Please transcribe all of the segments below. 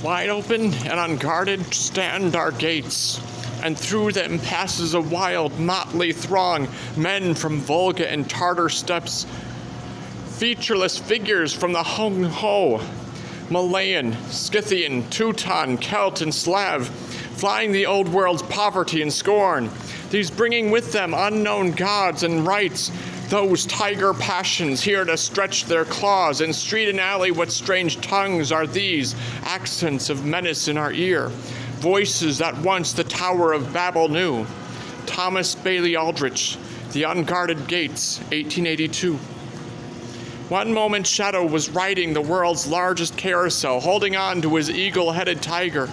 Wide open and unguarded stand our gates, and through them passes a wild, motley throng, men from Volga and Tartar steppes, featureless figures from the Hung-Ho, Malayan, Scythian, Teuton, Celt, and Slav, flying the old world's poverty and scorn, these bringing with them unknown gods and rites, those tiger passions here to stretch their claws. In street and alley, what strange tongues are these? Accents of menace in our ear, voices that once the Tower of Babel knew. Thomas Bailey Aldrich, The Unguarded Gates, 1882. One moment Shadow was riding the world's largest carousel, holding on to his eagle-headed tiger.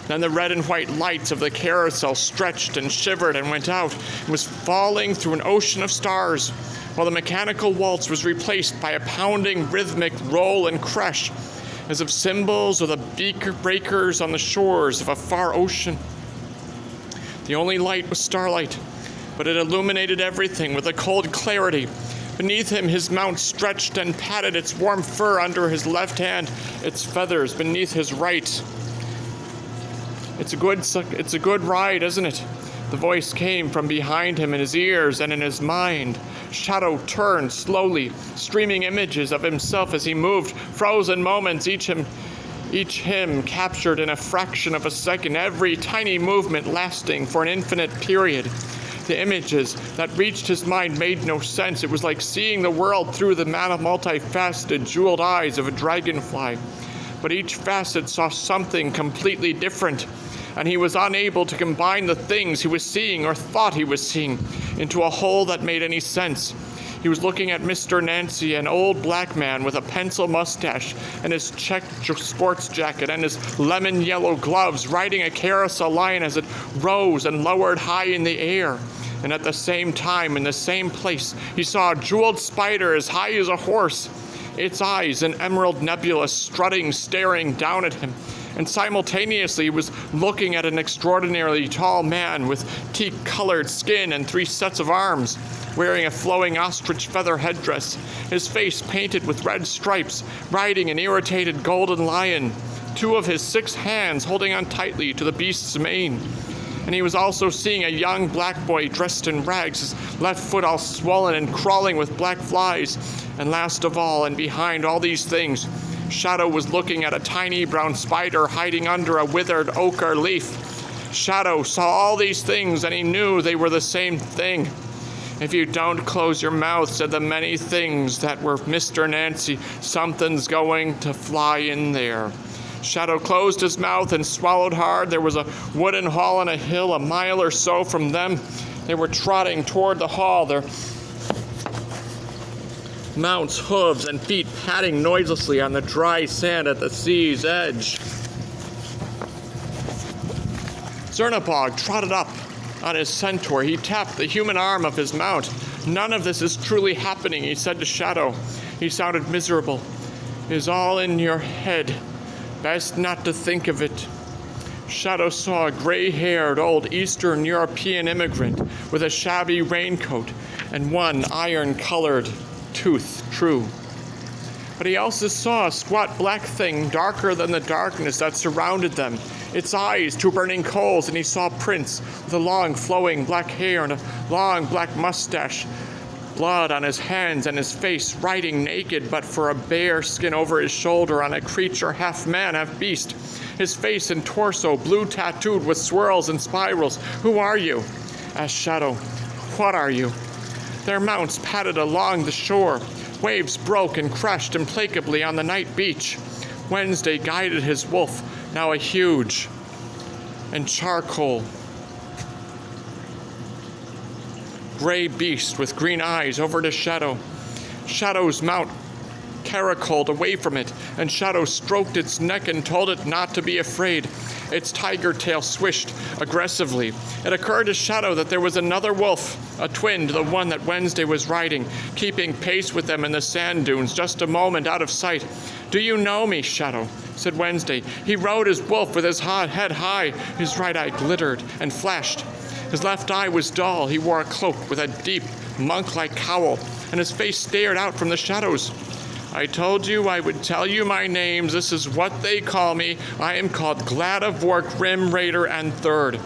Then the red and white lights of the carousel stretched and shivered and went out, and was falling through an ocean of stars, while the mechanical waltz was replaced by a pounding rhythmic roll and crash, as of cymbals or the beaker breakers on the shores of a far ocean. The only light was starlight, but it illuminated everything with a cold clarity. Beneath him his mount stretched and patted its warm fur under his left hand, its feathers beneath his right. It's a good ride, isn't it? The voice came from behind him in his ears and in his mind. Shadow turned slowly, streaming images of himself as he moved, frozen moments, each him captured in a fraction of a second, every tiny movement lasting for an infinite period. The images that reached his mind made no sense. It was like seeing the world through the multifaceted, jeweled eyes of a dragonfly. But each facet saw something completely different, and he was unable to combine the things he was seeing or thought he was seeing into a whole that made any sense. He was looking at Mr. Nancy, an old black man with a pencil mustache and his check sports jacket and his lemon yellow gloves, riding a carousel line as it rose and lowered high in the air. And at the same time, in the same place, he saw a jeweled spider as high as a horse, its eyes an emerald nebula strutting, staring down at him. And simultaneously he was looking at an extraordinarily tall man with teak-colored skin and 3 sets of arms, wearing a flowing ostrich feather headdress, his face painted with red stripes, riding an irritated golden lion, 2 of his 6 hands holding on tightly to the beast's mane. And he was also seeing a young black boy dressed in rags, his left foot all swollen and crawling with black flies. And last of all, and behind all these things, Shadow was looking at a tiny brown spider hiding under a withered ochre leaf. Shadow saw all these things, and he knew they were the same thing. If you don't close your mouth, said the many things that were Mr. Nancy, something's going to fly in there. Shadow closed his mouth and swallowed hard. There was a wooden hall on a hill a mile or so from them. They were trotting toward the hall, their mounts' hooves and feet patting noiselessly on the dry sand at the sea's edge. Zernabog trotted up on his centaur. He tapped the human arm of his mount. None of this is truly happening, he said to Shadow. He sounded miserable. It is all in your head. Best not to think of it. Shadow saw a gray-haired old Eastern European immigrant with a shabby raincoat and one iron-colored tooth true. But he also saw a squat black thing darker than the darkness that surrounded them, its eyes 2 burning coals, and he saw Prince with a long flowing black hair and a long black mustache, blood on his hands and his face, riding naked but for a bare skin over his shoulder on a creature half man, half beast, his face and torso blue tattooed with swirls and spirals. Who are you? Asked Shadow. What are you? Their mounts padded along the shore. Waves broke and crashed implacably on the night beach. Wednesday guided his wolf, now a huge and charcoal gray beast with green eyes, over to Shadow. Shadow's mount caracoled away from it, and Shadow stroked its neck and told it not to be afraid. Its tiger tail swished aggressively. It occurred to Shadow that there was another wolf, a twin to the one that Wednesday was riding, keeping pace with them in the sand dunes, just a moment out of sight. Do you know me, Shadow? Said Wednesday. He rode his wolf with his head high. His right eye glittered and flashed. His left eye was dull. He wore a cloak with a deep, monk-like cowl, and his face stared out from the shadows. I told you I would tell you my names. This is what they call me. I am called Gladivore, Grim Raider, and Third.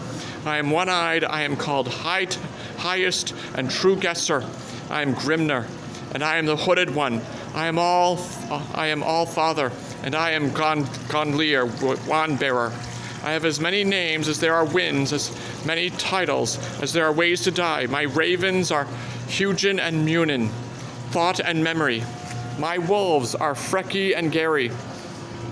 I am one-eyed. I am called Highest and True Guesser. I am Grimner, and I am the Hooded One. I am all Father, and I am Gondlier, Wand Bearer. I have as many names as there are winds, as many titles as there are ways to die. My ravens are Hugin and Munin, Thought and Memory. My wolves are Frecky and Gary.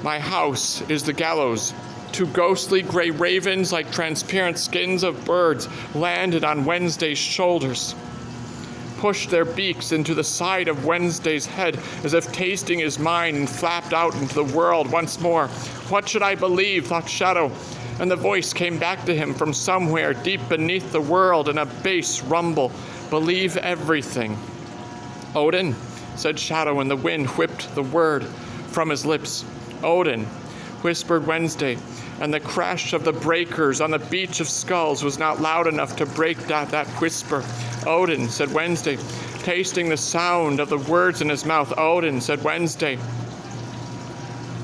My house is the gallows. Two ghostly gray ravens like transparent skins of birds landed on Wednesday's shoulders, pushed their beaks into the side of Wednesday's head as if tasting his mind, and flapped out into the world once more. What should I believe, thought Shadow, and the voice came back to him from somewhere deep beneath the world in a bass rumble. Believe everything. Odin, said Shadow, and the wind whipped the word from his lips. Odin, whispered Wednesday, and the crash of the breakers on the beach of skulls was not loud enough to break that whisper. Odin, said Wednesday, tasting the sound of the words in his mouth. Odin, said Wednesday,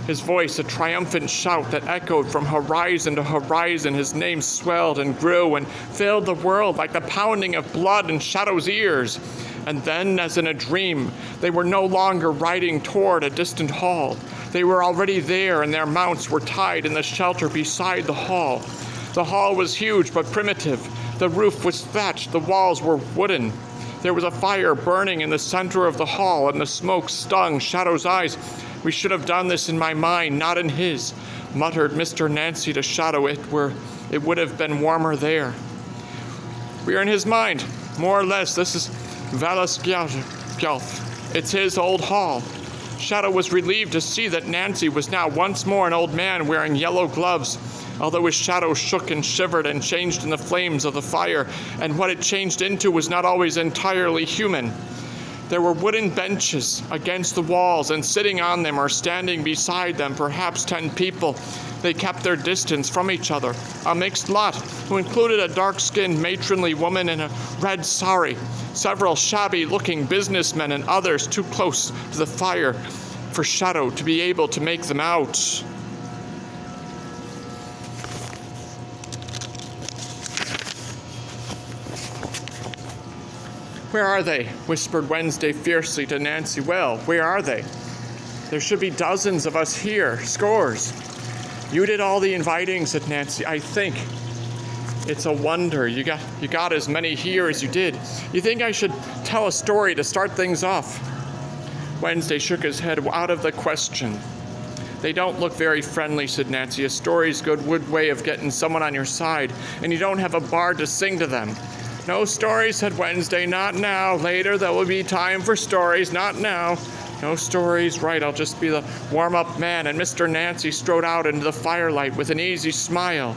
his voice a triumphant shout that echoed from horizon to horizon. His name swelled and grew and filled the world like the pounding of blood in Shadow's ears. And then, as in a dream, they were no longer riding toward a distant hall. They were already there, and their mounts were tied in the shelter beside the hall. The hall was huge but primitive. The roof was thatched, the walls were wooden. There was a fire burning in the center of the hall, and the smoke stung Shadow's eyes. We should have done this in my mind, not in his, muttered Mr. Nancy to Shadow. It would have been warmer there. We are in his mind, more or less. This is Valasgjalf. It's his old hall. Shadow was relieved to see that Nancy was now once more an old man wearing yellow gloves, although his shadow shook and shivered and changed in the flames of the fire, and what it changed into was not always entirely human. There were wooden benches against the walls, and sitting on them or standing beside them, perhaps 10 people. They kept their distance from each other, a mixed lot, who included a dark-skinned matronly woman in a red sari, several shabby-looking businessmen, and others too close to the fire for Shadow to be able to make them out. Where are they? Whispered Wednesday fiercely to Nancy. Well, where are they? There should be dozens of us here, scores. You did all the inviting, said Nancy. I think it's a wonder you got as many here as you did. You think I should tell a story to start things off? Wednesday shook his head. Out of the question. They don't look very friendly, said Nancy. A story's a good way of getting someone on your side, and you don't have a bard to sing to them. No stories, said Wednesday. Not now. Later there will be time for stories. Not now. No stories. Right, I'll just be the warm-up man. And Mr. Nancy strode out into the firelight with an easy smile.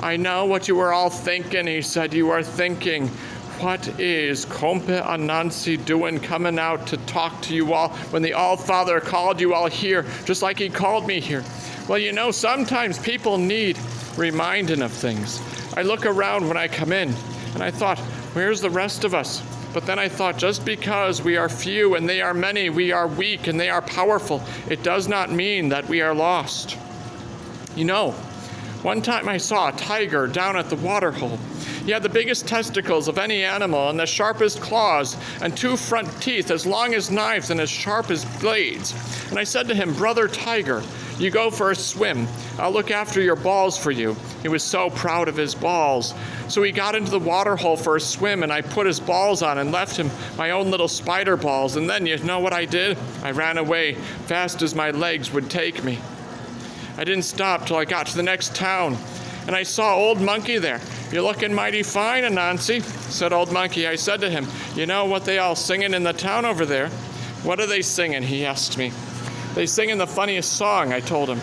I know what you were all thinking, he said. You are thinking, what is Compe Anansi doing coming out to talk to you all when the All-Father called you all here, just like he called me here? Well, you know, sometimes people need reminding of things. I look around when I come in, and I thought, where's the rest of us? But then I thought, just because we are few and they are many, we are weak and they are powerful, it does not mean that we are lost. You know, one time I saw a tiger down at the water hole. He had the biggest testicles of any animal and the sharpest claws and 2 front teeth as long as knives and as sharp as blades. And I said to him, Brother Tiger, you go for a swim. I'll look after your balls for you. He was so proud of his balls. So he got into the water hole for a swim, and I put his balls on and left him my own little spider balls. And then you know what I did? I ran away fast as my legs would take me. I didn't stop till I got to the next town, and I saw Old Monkey there. You're looking mighty fine, Anansi, said Old Monkey. I said to him, you know what they all singing in the town over there? What are they singing? He asked me. They singing the funniest song, I told him.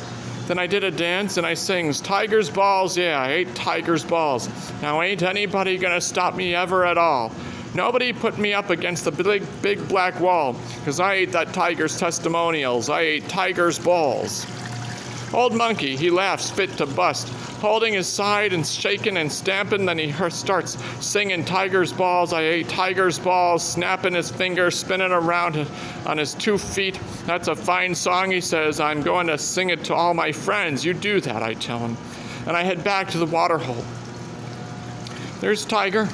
Then I did a dance and I sings, Tiger's balls, yeah, I ate tiger's balls. Now ain't anybody gonna stop me ever at all. Nobody put me up against the big black wall, 'cause I ate that tiger's testimonials. I ate tiger's balls. Old Monkey, he laughs fit to bust. holding his side and shaking and stamping. Then he starts singing Tiger's Balls. I ate Tiger's Balls, snapping his fingers, spinning around on his 2 feet. That's a fine song, he says. I'm going to sing it to all my friends. You do that, I tell him. And I head back to the water hole. There's Tiger,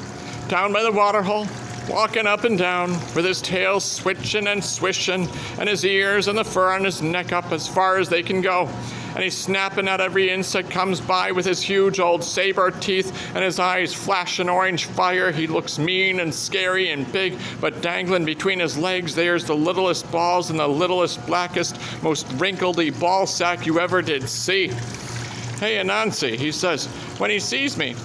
down by the water hole, walking up and down, with his tail switching and swishing, and his ears and the fur on his neck up as far as they can go. And he's snapping at every insect comes by with his huge old saber teeth, and his eyes flashing orange fire. He looks mean and scary and big, but dangling between his legs there's the littlest balls and the littlest, blackest, most wrinkledy ball sack you ever did see. Hey, Anansi, he says, when he sees me,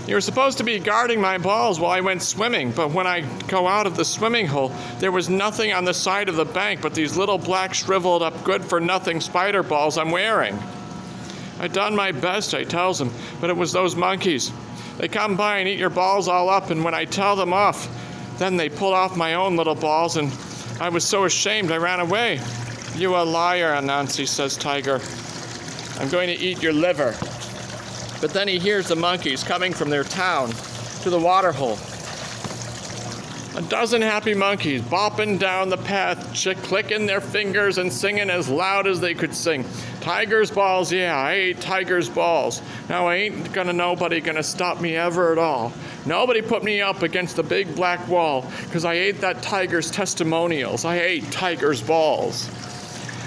you were supposed to be guarding my balls while I went swimming, but when I go out of the swimming hole, there was nothing on the side of the bank but these little black shriveled up good-for-nothing spider balls I'm wearing. I done my best, I tells him, but it was those monkeys. They come by and eat your balls all up, and when I tell them off, then they pull off my own little balls, and I was so ashamed I ran away. You a liar, Anansi, says Tiger. I'm going to eat your liver. But then he hears the monkeys coming from their town to the water hole. A dozen happy monkeys bopping down the path, clicking their fingers and singing as loud as they could sing. Tiger's balls, yeah, I ate Tiger's balls. Now ain't nobody gonna stop me ever at all. Nobody put me up against the big black wall, 'cause I ate that tiger's testimonials. I ate Tiger's balls.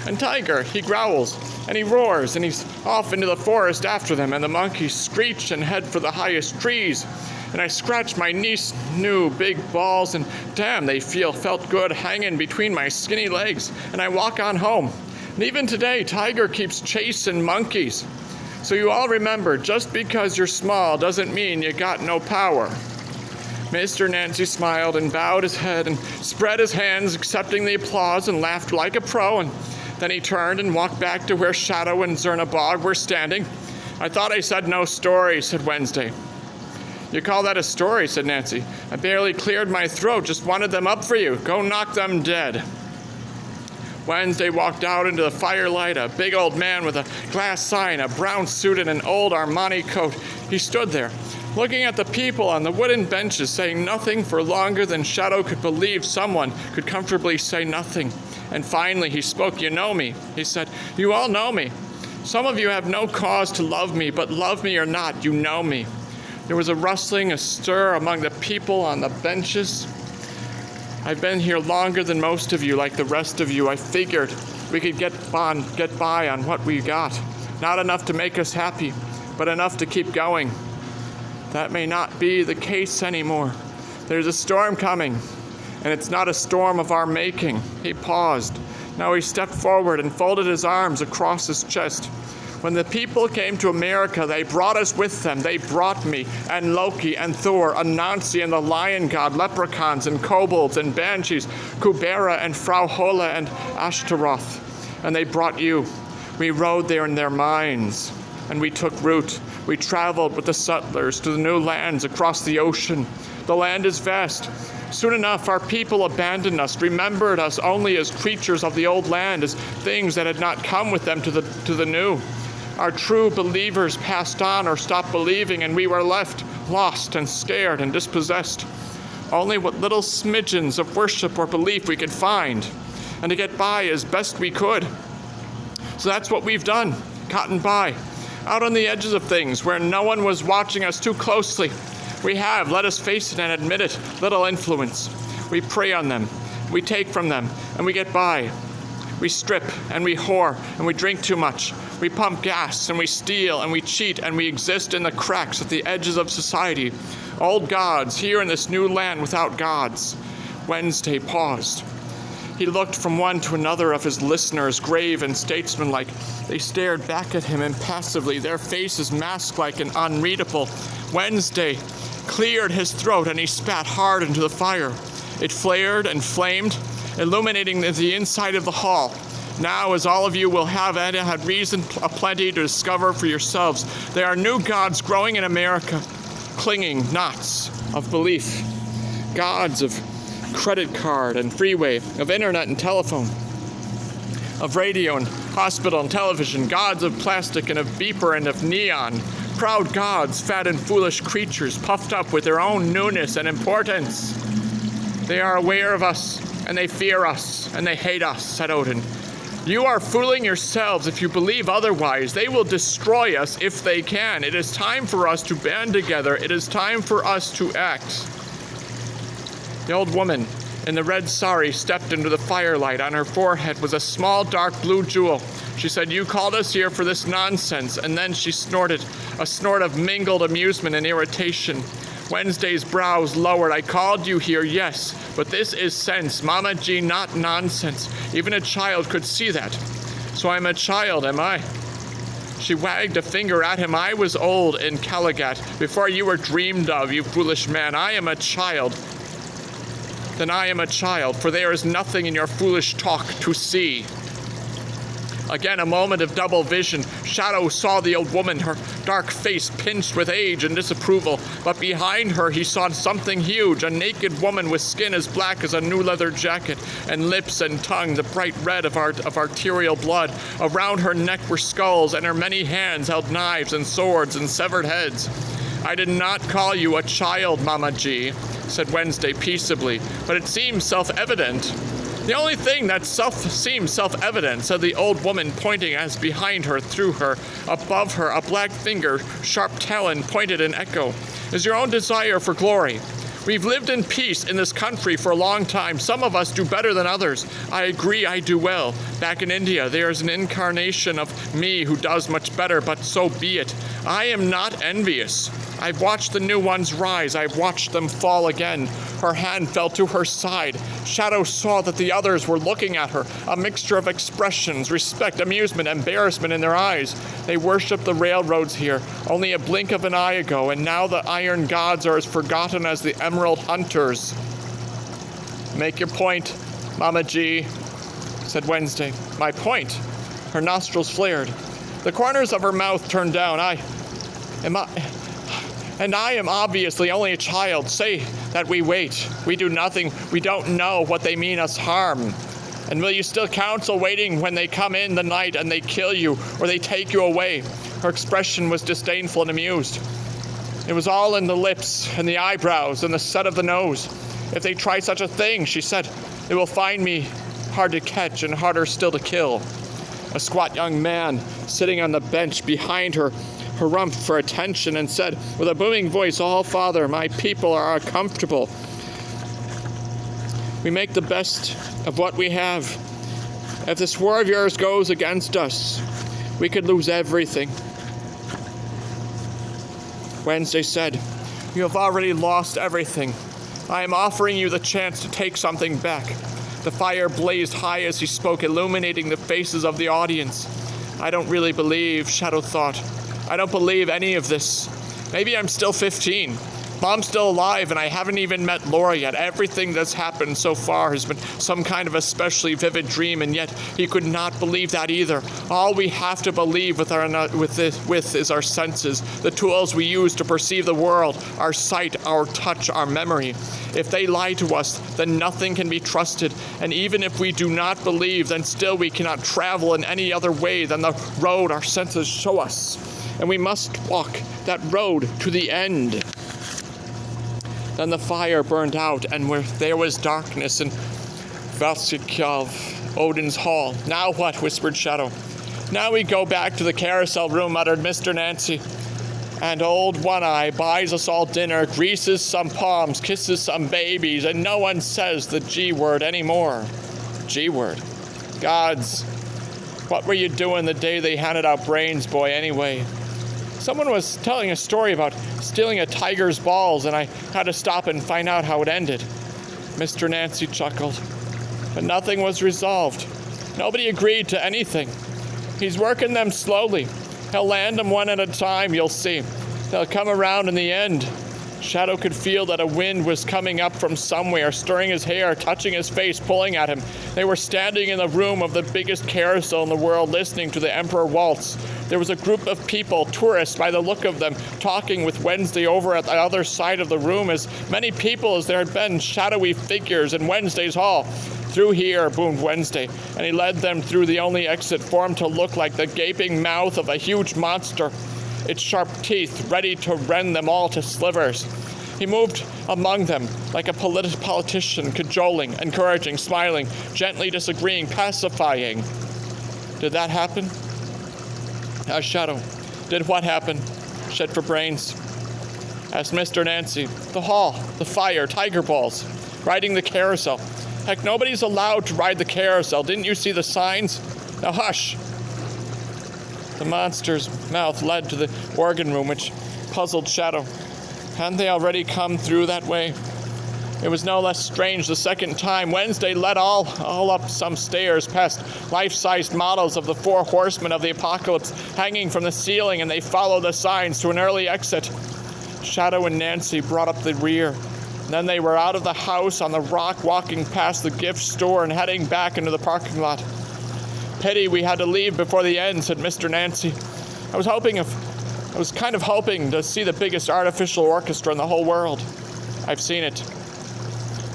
And Tiger, he growls, and he roars, and he's off into the forest after them, and the monkeys screech and head for the highest trees. And I scratch my niece new big balls, and damn, they felt good hanging between my skinny legs, and I walk on home. And even today, Tiger keeps chasing monkeys. So you all remember, just because you're small doesn't mean you got no power. Mr. Nancy smiled and bowed his head and spread his hands, accepting the applause, and laughed like a pro, and then he turned and walked back to where Shadow and Zernabog were standing. I thought I said no story, said Wednesday. You call that a story, said Nancy. I barely cleared my throat, just wanted them up for you. Go knock them dead. Wednesday walked out into the firelight, a big old man with a glass sign, a brown suit, and an old Armani coat. He stood there, looking at the people on the wooden benches, saying nothing for longer than Shadow could believe someone could comfortably say nothing. And finally he spoke. You know me, he said. You all know me. Some of you have no cause to love me, but love me or not, you know me. There was a rustling, a stir among the people on the benches. I've been here longer than most of you, like the rest of you. I figured we could get by on what we got. Not enough to make us happy, but enough to keep going. That may not be the case anymore. There's a storm coming, and it's not a storm of our making. He paused. Now he stepped forward and folded his arms across his chest. When the people came to America, they brought us with them. They brought me, and Loki, and Thor, Anansi, and the lion god, leprechauns, and kobolds, and banshees, Kubera, and Frau Holle, and Ashtaroth. And they brought you. We rode there in their minds, and we took root. We traveled with the settlers to the new lands across the ocean. The land is vast. Soon enough, our people abandoned us, remembered us only as creatures of the old land, as things that had not come with them to the new. Our true believers passed on or stopped believing, and we were left lost and scared and dispossessed. Only what little smidgens of worship or belief we could find, and to get by as best we could. So that's what we've done, gotten by, out on the edges of things where no one was watching us too closely. We have, let us face it and admit it, little influence. We prey on them, we take from them, and we get by. We strip, and we whore, and we drink too much. We pump gas, and we steal, and we cheat, and we exist in the cracks at the edges of society. Old gods here in this new land without gods. Wednesday paused. He looked from one to another of his listeners, grave and statesmanlike. They stared back at him impassively, their faces mask-like and unreadable. Wednesday cleared his throat, and he spat hard into the fire. It flared and flamed, illuminating the inside of the hall. Now, as all of you will have had reason aplenty to discover for yourselves, there are new gods growing in America, clinging knots of belief. Gods of credit card and freeway, of internet and telephone, of radio and hospital and television, gods of plastic and of beeper and of neon, proud gods, fat and foolish creatures, puffed up with their own newness and importance. They are aware of us, and they fear us, and they hate us, said Odin. You are fooling yourselves if you believe otherwise. They will destroy us if they can. It is time for us to band together. It is time for us to act. The old woman in the red sari stepped into the firelight. On her forehead was a small dark blue jewel. She said, you called us here for this nonsense. And then she snorted, a snort of mingled amusement and irritation. Wednesday's brows lowered. I called you here, yes, but this is sense. Mama G, not nonsense. Even a child could see that. So I'm a child, am I? She wagged a finger at him. I was old in Caligat before you were dreamed of, you foolish man. I am a child. Then I am a child, for there is nothing in your foolish talk to see. Again, a moment of double vision. Shadow saw the old woman, her dark face pinched with age and disapproval. But behind her, he saw something huge, a naked woman with skin as black as a new leather jacket, and lips and tongue the bright red of arterial blood. Around her neck were skulls, and her many hands held knives and swords and severed heads. I did not call you a child, Mama G, said Wednesday peaceably, but it seems self-evident. The only thing that seems self-evident, said the old woman, pointing as behind her, through her, above her, a black finger, sharp talon, pointed in echo, is your own desire for glory. We've lived in peace in this country for a long time. Some of us do better than others. I agree I do well. Back in India, there is an incarnation of me who does much better, but so be it. I am not envious. I've watched the new ones rise. I've watched them fall again. Her hand fell to her side. Shadow saw that the others were looking at her, a mixture of expressions, respect, amusement, embarrassment in their eyes. They worshipped the railroads here, only a blink of an eye ago, and now the iron gods are as forgotten as the emerald hunters. Make your point, Mama G, said Wednesday. My point? Her nostrils flared. The corners of her mouth turned down. I am obviously only a child. Say that we wait. We do nothing. We don't know what they mean us harm. And will you still counsel waiting when they come in the night and they kill you or they take you away? Her expression was disdainful and amused. It was all in the lips and the eyebrows and the set of the nose. If they try such a thing, she said, they will find me hard to catch and harder still to kill. A squat young man sitting on the bench behind her harumphed for attention and said with a booming voice, "All Father, my people are uncomfortable. We make the best of what we have. If this war of yours goes against us, we could lose everything." Wednesday said, "You have already lost everything. I am offering you the chance to take something back." The fire blazed high as he spoke, illuminating the faces of the audience. I don't really believe, Shadow thought. I don't believe any of this. Maybe I'm still 15. Mom's still alive, and I haven't even met Laura yet. Everything that's happened so far has been some kind of especially vivid dream, and yet he could not believe that either. All we have to believe with is our senses, the tools we use to perceive the world, our sight, our touch, our memory. If they lie to us, then nothing can be trusted, and even if we do not believe, then still we cannot travel in any other way than the road our senses show us. And we must walk that road to the end. Then the fire burned out, and there was darkness in Valsikov, Odin's hall. "Now what?" whispered Shadow. "Now we go back to the carousel room," muttered Mr. Nancy. "And old One-Eye buys us all dinner, greases some palms, kisses some babies, and no one says the G-word anymore." G-word? Gods. What were you doing the day they handed out brains, boy, anyway? Someone was telling a story about stealing a tiger's balls, and I had to stop and find out how it ended. Mr. Nancy chuckled. But nothing was resolved. Nobody agreed to anything. He's working them slowly. He'll land them one at a time, you'll see. They'll come around in the end. Shadow could feel that a wind was coming up from somewhere, stirring his hair, touching his face, pulling at him. They were standing in the room of the biggest carousel in the world, listening to the Emperor waltz. There was a group of people, tourists by the look of them, talking with Wednesday over at the other side of the room. As many people as there had been shadowy figures in Wednesday's hall. "Through here," boomed Wednesday, and he led them through the only exit formed to look like the gaping mouth of a huge monster. its sharp teeth ready to rend them all to slivers. He moved among them like a politician, cajoling, encouraging, smiling, gently disagreeing, pacifying. Did that happen? Shadow. Did what happen? Shed for brains. Asked Mr. Nancy. The hall, the fire, tiger balls, riding the carousel. Heck, nobody's allowed to ride the carousel. Didn't you see the signs? Now hush. The monster's mouth led to the organ room, which puzzled Shadow. Hadn't they already come through that way? It was no less strange the second time. Wednesday led all up some stairs past life-sized models of the 4 horsemen of the apocalypse hanging from the ceiling, and they followed the signs to an early exit. Shadow and Nancy brought up the rear. Then they were out of the house on the rock, walking past the gift store and heading back into the parking lot. Pity we had to leave before the end, said Mr. Nancy. I was kind of hoping to see the biggest artificial orchestra in the whole world. I've seen it,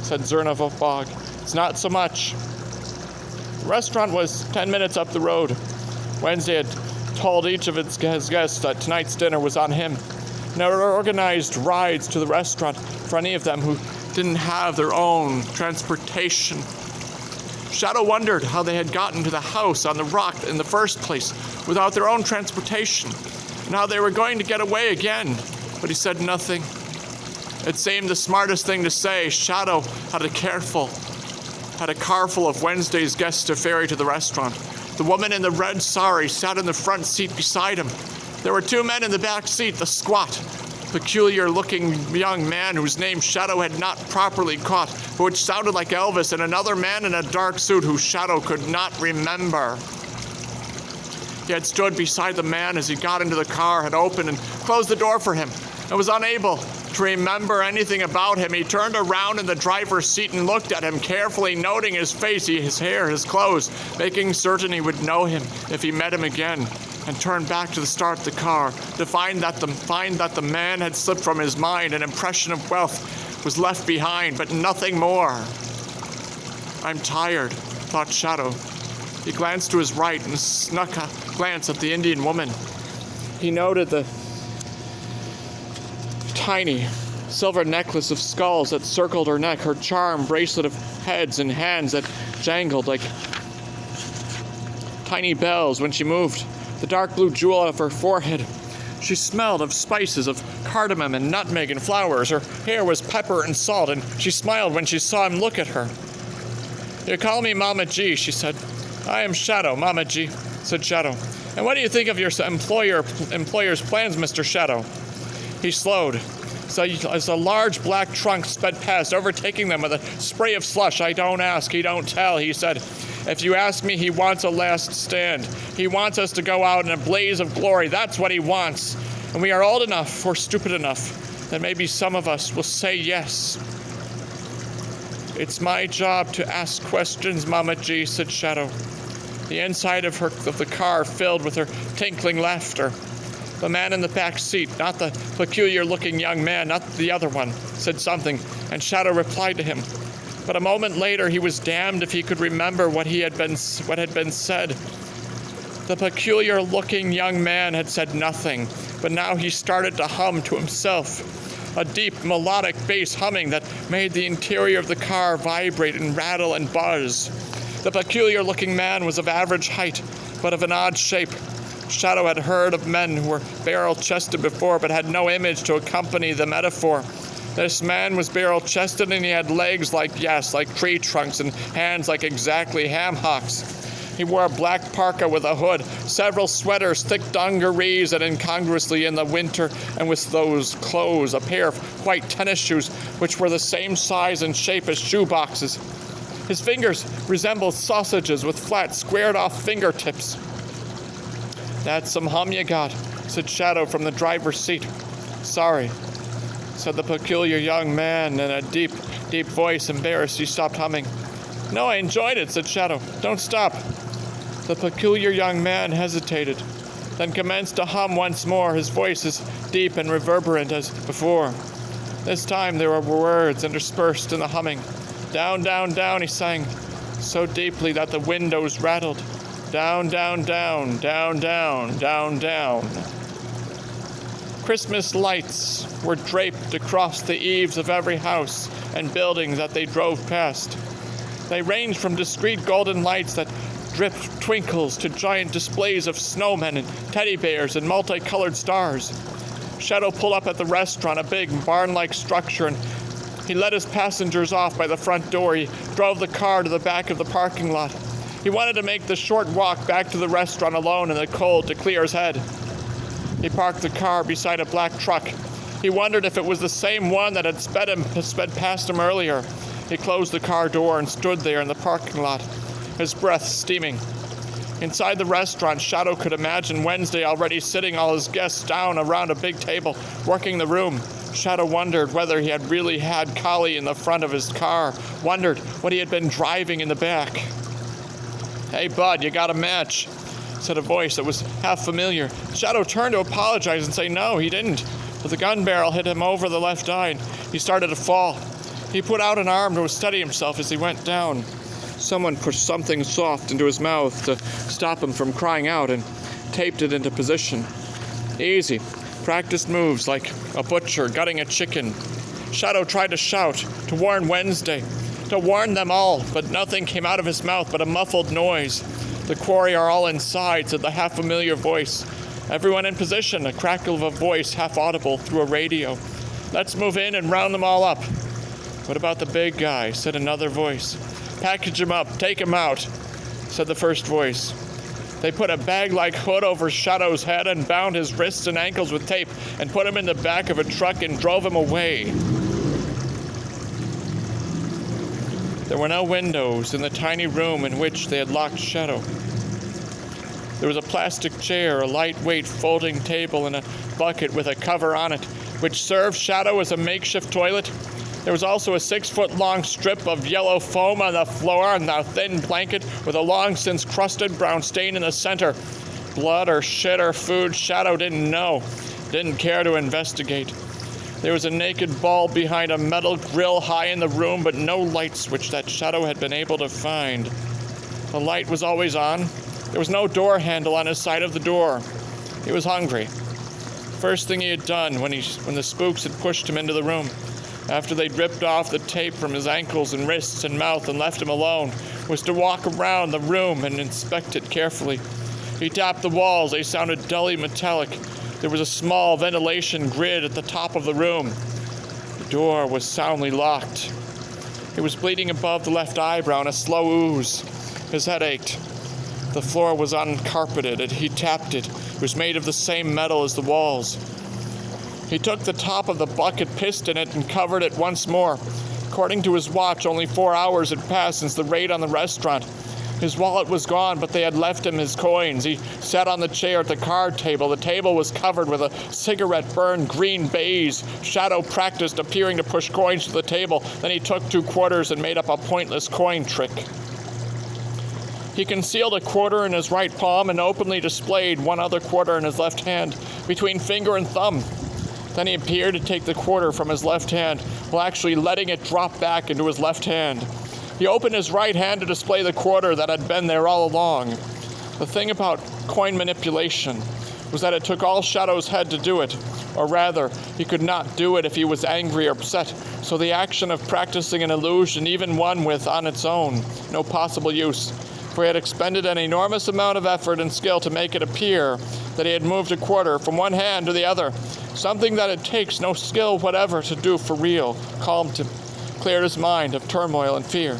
said Zernavog. It's not so much. The restaurant was 10 minutes up the road. Wednesday had told each of his guests that tonight's dinner was on him. Never organized rides to the restaurant for any of them who didn't have their own transportation. Shadow wondered how they had gotten to the house on the rock in the first place without their own transportation, and how they were going to get away again, but he said nothing. It seemed the smartest thing to say. Shadow had a car full of Wednesday's guests to ferry to the restaurant. The woman in the red sari sat in the front seat beside him. There were 2 men in the back seat, the squat, peculiar-looking young man whose name Shadow had not properly caught, but which sounded like Elvis, and another man in a dark suit whose Shadow could not remember. He had stood beside the man as he got into the car, had opened and closed the door for him, and was unable to remember anything about him. He turned around in the driver's seat and looked at him carefully, noting his face, his hair, his clothes, making certain he would know him if he met him again, and turned back to start the car, to find that the man had slipped from his mind. An impression of wealth was left behind, but nothing more. I'm tired, thought Shadow. He glanced to his right and snuck a glance at the Indian woman. He noted the tiny silver necklace of skulls that circled her neck, her charm bracelet of heads and hands that jangled like tiny bells when she moved, the dark blue jewel of her forehead. She smelled of spices, of cardamom and nutmeg and flowers. Her hair was pepper and salt, and she smiled when she saw him look at her. You call me Mama G, she said. I am Shadow, Mama G, said Shadow. And what do you think of your employer's plans, Mr. Shadow? He slowed. So as a large black trunk sped past, overtaking them with a spray of slush. I don't ask, he don't tell, he said. If you ask me, he wants a last stand. He wants us to go out in a blaze of glory. That's what he wants. And we are old enough or stupid enough that maybe some of us will say yes. It's my job to ask questions, Mama G, said Shadow. The inside of the car filled with her tinkling laughter. The man in the back seat, not the peculiar-looking young man, not the other one, said something, and Shadow replied to him. But a moment later, he was damned if he could remember what had been said. The peculiar-looking young man had said nothing, but now he started to hum to himself, a deep, melodic bass humming that made the interior of the car vibrate and rattle and buzz. The peculiar-looking man was of average height, but of an odd shape. Shadow had heard of men who were barrel-chested before, but had no image to accompany the metaphor. This man was barrel-chested, and he had legs like tree trunks, and hands like exactly ham hocks. He wore a black parka with a hood, several sweaters, thick dungarees, and incongruously in the winter, and with those clothes, a pair of white tennis shoes, which were the same size and shape as shoe boxes. His fingers resembled sausages with flat, squared-off fingertips. That's some hum you got, said Shadow from the driver's seat. Sorry, said the peculiar young man in a deep, deep voice. Embarrassed, he stopped humming. No, I enjoyed it, said Shadow. Don't stop. The peculiar young man hesitated, then commenced to hum once more, his voice as deep and reverberant as before. This time there were words interspersed in the humming. Down, down, down, he sang, so deeply that the windows rattled. Down, down, down, down, down, down, down. Christmas lights were draped across the eaves of every house and building that they drove past. They ranged from discreet golden lights that dripped twinkles to giant displays of snowmen and teddy bears and multicolored stars. Shadow pulled up at the restaurant, a big barn-like structure, and he let his passengers off by the front door. He drove the car to the back of the parking lot. He wanted to make the short walk back to the restaurant alone in the cold to clear his head. He parked the car beside a black truck. He wondered if it was the same one that had sped past him earlier. He closed the car door and stood there in the parking lot, his breath steaming. Inside the restaurant, Shadow could imagine Wednesday already sitting all his guests down around a big table, working the room. Shadow wondered whether he had really had Collie in the front of his car, wondered what he had been driving in the back. "Hey, bud, you got a match?" said a voice that was half familiar. Shadow turned to apologize and say no, he didn't, but the gun barrel hit him over the left eye and he started to fall. He put out an arm to steady himself as he went down. Someone pushed something soft into his mouth to stop him from crying out and taped it into position. Easy. Practiced moves like a butcher gutting a chicken. Shadow tried to shout, to warn Wednesday, to warn them all, but nothing came out of his mouth but a muffled noise. "The quarry are all inside," said the half-familiar voice. "Everyone in position," a crackle of a voice half audible through a radio. "Let's move in and round them all up." "What about the big guy?" said another voice. "Package him up, take him out," said the first voice. They put a bag-like hood over Shadow's head and bound his wrists and ankles with tape and put him in the back of a truck and drove him away. There were no windows in the tiny room in which they had locked Shadow. There was a plastic chair, a lightweight folding table, and a bucket with a cover on it, which served Shadow as a makeshift toilet. There was also a 6-foot-long strip of yellow foam on the floor and a thin blanket with a long-since crusted brown stain in the center. Blood or shit or food, Shadow didn't know, didn't care to investigate. There was a naked bulb behind a metal grill high in the room, but no light switch that Shadow had been able to find. The light was always on. There was no door handle on his side of the door. He was hungry. First thing he had done when the spooks had pushed him into the room, after they'd ripped off the tape from his ankles and wrists and mouth and left him alone, was to walk around the room and inspect it carefully. He tapped the walls. They sounded dully metallic. There was a small ventilation grid at the top of the room. The door was soundly locked. It was bleeding above the left eyebrow in a slow ooze. His head ached. The floor was uncarpeted, and he tapped it. It was made of the same metal as the walls. He took the top of the bucket, pissed in it, and covered it once more. According to his watch, only 4 hours had passed since the raid on the restaurant. His wallet was gone, but they had left him his coins. He sat on the chair at the card table. The table was covered with a cigarette-burned green baize. Shadow practiced appearing to push coins to the table. Then he took 2 quarters and made up a pointless coin trick. He concealed a quarter in his right palm and openly displayed 1 other quarter in his left hand, between finger and thumb. Then he appeared to take the quarter from his left hand, while actually letting it drop back into his left hand. He opened his right hand to display the quarter that had been there all along. The thing about coin manipulation was that it took all Shadow's head to do it, or rather, he could not do it if he was angry or upset, so the action of practicing an illusion, even one with, on its own, no possible use, for he had expended an enormous amount of effort and skill to make it appear that he had moved a quarter from one hand to the other, something that it takes no skill whatever to do for real, calmed him, cleared his mind of turmoil and fear.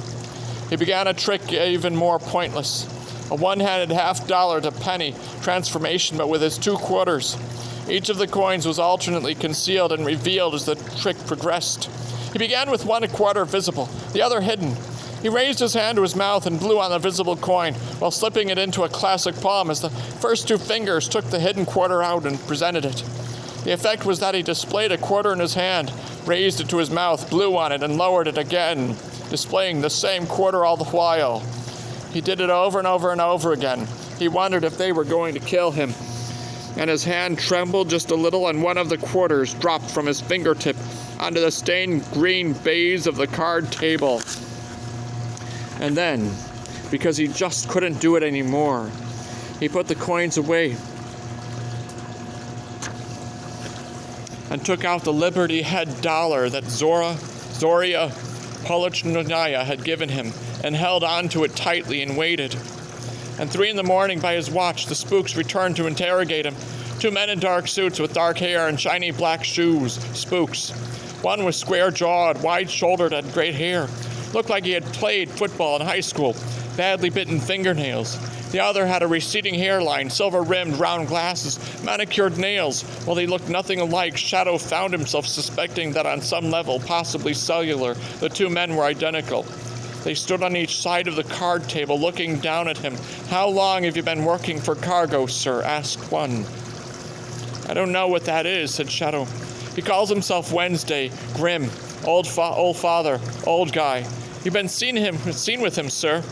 He began a trick even more pointless, a one-handed $half to penny transformation, but with his 2 quarters. Each of the coins was alternately concealed and revealed as the trick progressed. He began with 1 quarter visible, the other hidden. He raised his hand to his mouth and blew on the visible coin, while slipping it into a classic palm as the first 2 fingers took the hidden quarter out and presented it. The effect was that he displayed a quarter in his hand, raised it to his mouth, blew on it, and lowered it again, displaying the same quarter all the while. He did it over and over and over again. He wondered if they were going to kill him, and his hand trembled just a little, and 1 of the quarters dropped from his fingertip onto the stained green baize of the card table. And then, because he just couldn't do it anymore, he put the coins away. and took out the Liberty Head dollar that Zoria Polichnaya had given him, and held on to it tightly and waited. At 3 a.m. by his watch, the spooks returned to interrogate him. 2 men in dark suits with dark hair and shiny black shoes, spooks. One was square-jawed, wide-shouldered, and great hair. Looked like he had played football in high school, badly bitten fingernails. The other had a receding hairline, silver-rimmed round glasses, manicured nails. While they looked nothing alike, Shadow found himself suspecting that on some level, possibly cellular, the 2 men were identical. They stood on each side of the card table, looking down at him. "How long have you been working for cargo, sir?" asked one. "I don't know what that is," said Shadow. "He calls himself Wednesday. Grim. Old father. Old guy. You've been seen with him, sir."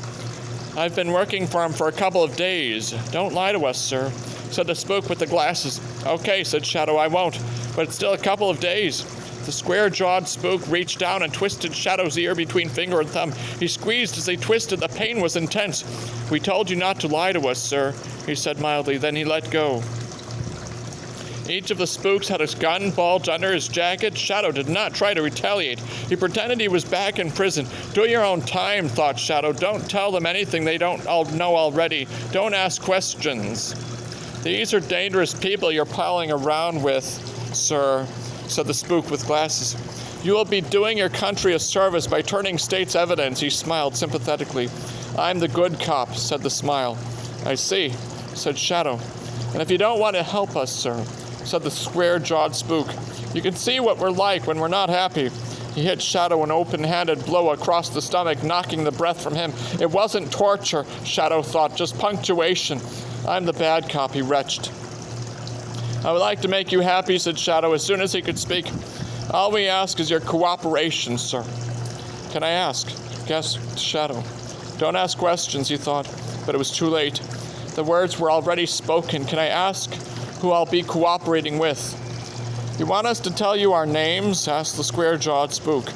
"I've been working for him for a couple of days." "Don't lie to us, sir," said the spook with the glasses. "Okay," said Shadow, "I won't. But it's still a couple of days." The square-jawed spook reached down and twisted Shadow's ear between finger and thumb. He squeezed as they twisted. The pain was intense. "We told you not to lie to us, sir," he said mildly. Then he let go. Each of the spooks had his gun bulged under his jacket. Shadow did not try to retaliate. He pretended he was back in prison. "Do your own time," thought Shadow. "Don't tell them anything they don't all know already. Don't ask questions." "These are dangerous people you're piling around with, sir," said the spook with glasses. "You will be doing your country a service by turning state's evidence." He smiled sympathetically. "I'm the good cop," said the smile. "I see," said Shadow. "And if you don't want to help us, sir," said the square-jawed spook, "you can see what we're like when we're not happy." He hit Shadow an open-handed blow across the stomach, knocking the breath from him. It wasn't torture, Shadow thought, just punctuation. "I'm the bad cop," he retched. "I would like to make you happy," said Shadow as soon as he could speak. "All we ask is your cooperation, sir." "Can I ask?" guessed Shadow. Don't ask questions, he thought, but it was too late. The words were already spoken. "Can I ask who I'll be cooperating with?" "You want us to tell you our names?" asked the square-jawed spook.